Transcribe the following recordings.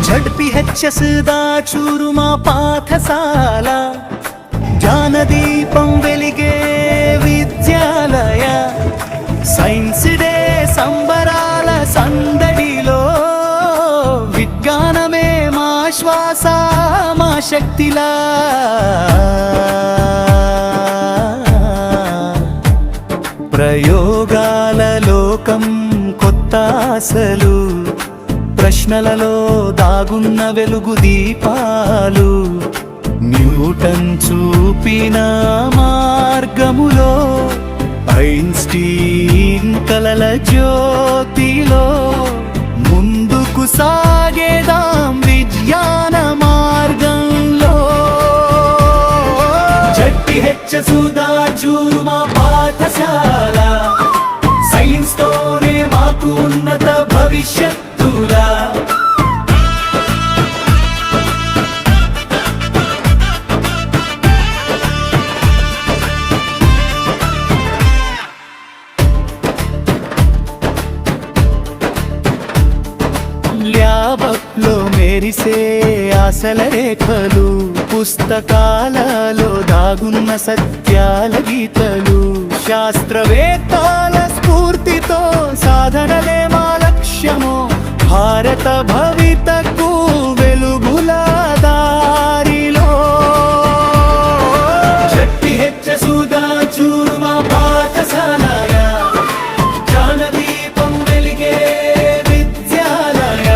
ZPHS Dachuru మా పాఠశాల, జ్ఞానదీపం వెలిగే విద్యాలయ. సైన్స్ డే సంబరాల సందడిలో విజ్ఞానమే మా శ్వాస మా శక్తిలా. ప్రయోగాల లోకం కొత్త ఆశలు, ప్రశ్నలలో దాగున్న వెలుగు దీపాలు. న్యూటన్ చూపిన మార్గములో, ఐన్స్టీన్ కలల జ్యోతిలో ముందుకు సాగేదాం విజ్ఞాన మార్గంలో. జడ్పీహెచ్ఎస్ దాచూరు మా పాఠశాల, సైన్స్ తోనే మాకు ఉన్నత భవిష్యత్తులా. ల్యాబ్లో మెరిసే ఆశల రేఖలు, పుస్తకాలలో దాగున్న సత్యాల గీతలు. శాస్త్రవేత్తల స్ఫూర్తితో సాధనలే మా లక్ష్యము, భారత భవితకు వెలుగుల దారిలో. జడ్పీహెచ్ఎస్ దాచూరు మా పాఠశాల, జ్ఞానదీపం వెలిగే విద్యాలయ.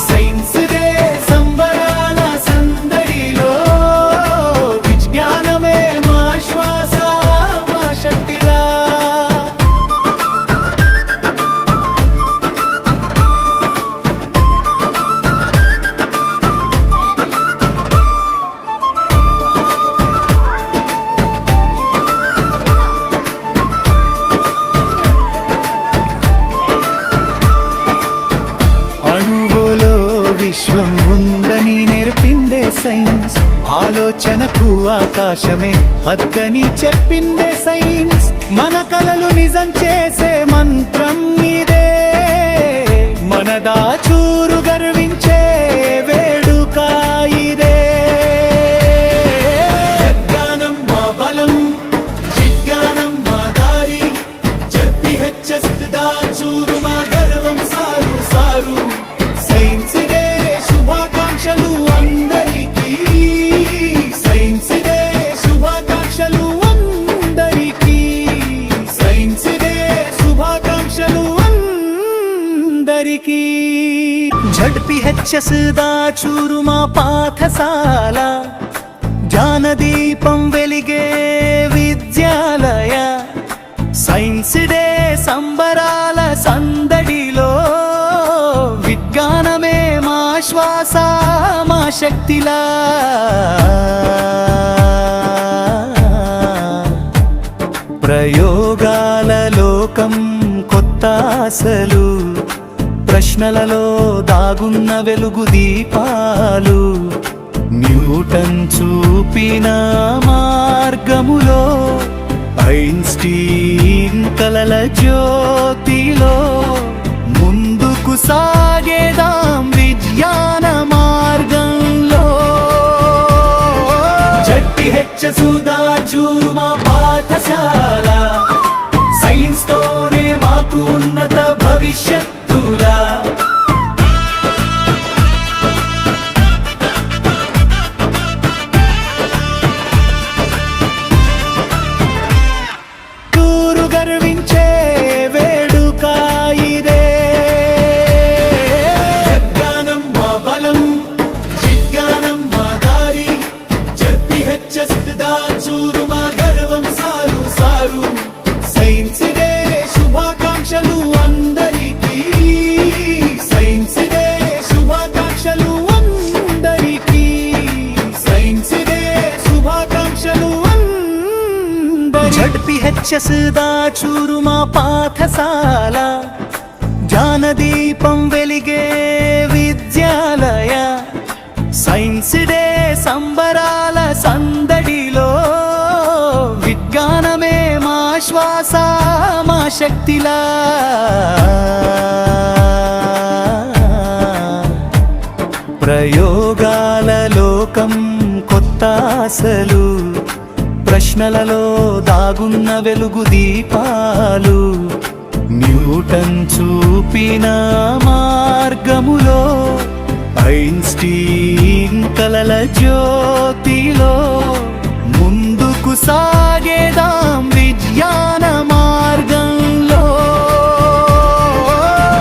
సైన్స్ డే సంబరాల సందడిలో విజ్ఞానమే మా శ్వాస మా శక్తిలా. అణువులో విశ్వం ఉందని నేర్పిందే సైన్స్, ఆలోచనకు ఆకాశమే హద్దని చెప్పిందే సైన్స్. మన కలలు నిజం చేసే మంత్రం ఇదే, మన దాచూరు గర్వించే వేడుక ఇదే. విజ్ఞానం మా బలం, విజ్ఞానం మా దారి, జడ్పీహెచ్ఎస్ దాచూరు మా గర్వం సారు సారు. సైన్స్ డే శుభాకాంక్షలు అందరికీ, సైన్స్ డే శుభాకాంక్షలు అందరికీ, సైన్స్ డే శుభాకాంక్షలు అందరికీ. జడ్పీహెచ్ఎస్ దాచూరు మా పాఠశాల, జ్ఞానదీపం వెలిగే విద్యాలయ. సైన్స్ డే సంబరాల సందడిలో విజ్ఞానమే మా శ్వాస మా శక్తిలా. ప్రయోగాల లోకం కొత్త ఆశలు, ప్రశ్నలలో దాగున్న వెలుగు దీపాలు. న్యూటన్ చూపిన మార్గములో, ఐన్స్టీన్ కలల జ్యోతిలో ముందుకు సాగేదాం విజ్ఞాన మార్గంలో. జడ్పీహెచ్ఎస్ దాచూరు మా పాఠశాల, సైన్స్ తోనే మాకు ఉన్నత భవిష్యత్తులా. గర్వించే వేడుక ఇదే. విజ్ఞానం మా బలం, విజ్ఞానం మా దారి, జడ్పీహెచ్ఎస్ దాచూరు మా గర్వం సారు సారు. సైన్స్ డే శుభాకాంక్షలు అందరికీ, సైన్స్ డే శుభాకాంక్షలు అందరికీ, సైన్స్ డే శుభాకాంక్షలు. జడ్పీహెచ్ఎస్ దాచూరు మా పాఠశాల, జ్ఞానదీపం వెలిగే విద్యాలయ. సైన్స్ డే సంబరాల సందడిలో విజ్ఞానమే మా శ్వాస మా శక్తిలా. ప్రయోగాల లోకం కొత్త ఆశలు, ప్రశ్నలలో దాగున్న వెలుగు దీపాలు, న్యూటన్ చూపిన మార్గములో, ఐన్స్టీన్ కలల జ్యోతిలో, ముందుకు సాగేదాం విజ్ఞాన మార్గంలో.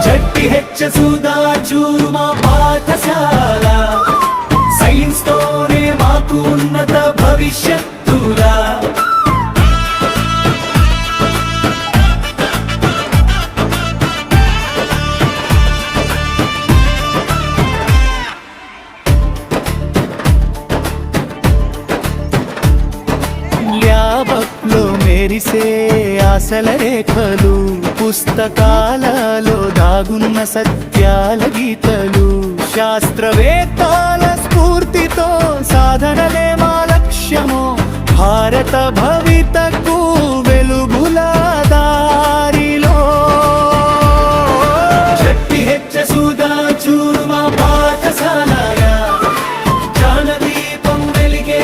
జడ్పీహెచ్ సుధా చూరుమా పాఠశాల, సైన్స్ తోనే మాకు ఉన్నత భవిష్యత్తురా. ల్యాబ్లో మెరిసే ఆశల రేఖలు, పుస్తకాలలో దాగున్న సత్యాల గీతలు, శాస్త్రవేత్తల స్ఫూర్తితో సాధనలే మా లక్ష్యము. భారత భవితకు వెలుగుల దారిలో. జడ్పీహెచ్ సుధా చూరుమా పాఠశాల, జ్ఞానదీపం వెలిగే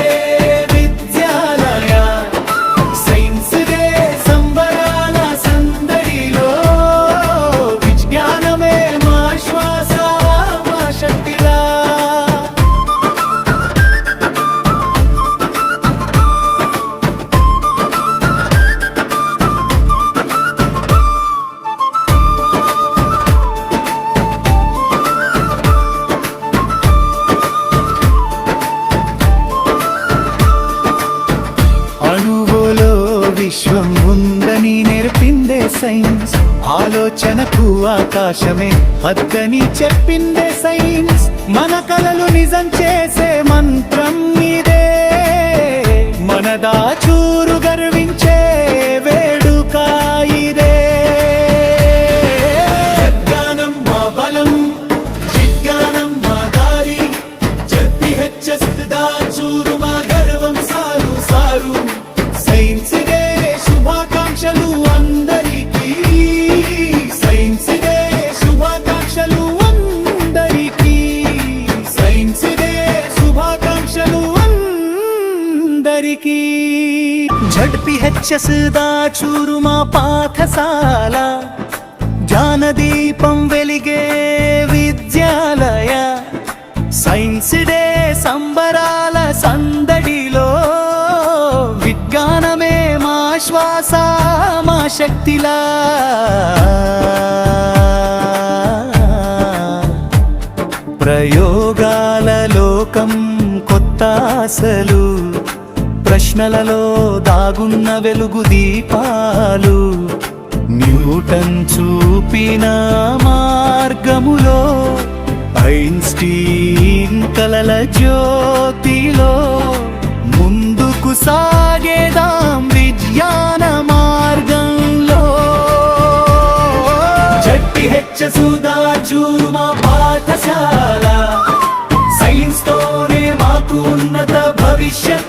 విద్యాలయ, సైన్స్ డే సంబరాల సందడిలో, విజ్ఞానమే మా శ్వాస మా శక్తిలా. అణువులో విశ్వం ఉందని నేర్పిందే సైన్స్, ఆలోచనకు ఆకాశమే హద్దని చెప్పిందే సైన్స్. మన కలలు నిజం చేసే మంత్రం ఇదే, మన దాచూరు గర్వించే వేడుక ఇదే. విజ్ఞానం మా బలం, విజ్ఞానం మా దారి, జడ్పీహెచ్ సుధా చూరు మా గర్వం సారు సారు. సైన్స్ డే శుభాకాంక్షలు అందరికీ, సైన్స్ డే శుభాకాంక్షలు అందరికీ, సైన్స్ డే శుభాకాంక్షలు అందరికీ. జడ్పీహెచ్ సుధా చూరు మా పాఠశాల, జ్ఞానదీపం వెలిగే విద్యాలయ, సైన్స్ డే సంబరాల సందడిలో, విజ్ఞానమే మా శ్వాస మా శక్తిలా. ప్రయోగాల లోకం కొత్త ఆశలు, ప్రశ్నలలో దాగున్న వెలుగు దీపాలు, న్యూటన్ చూపిన మార్గములో, ఐన్స్టీన్ కలల జ్యోతిలో, ముందుకు సాగేదాం విజ్ఞాన మార్గంలో. జడ్పీహెచ్ సుధా చూరుమా పాఠశాల, సైన్స్ తోనే మాకు ఉన్నత భవిష్యత్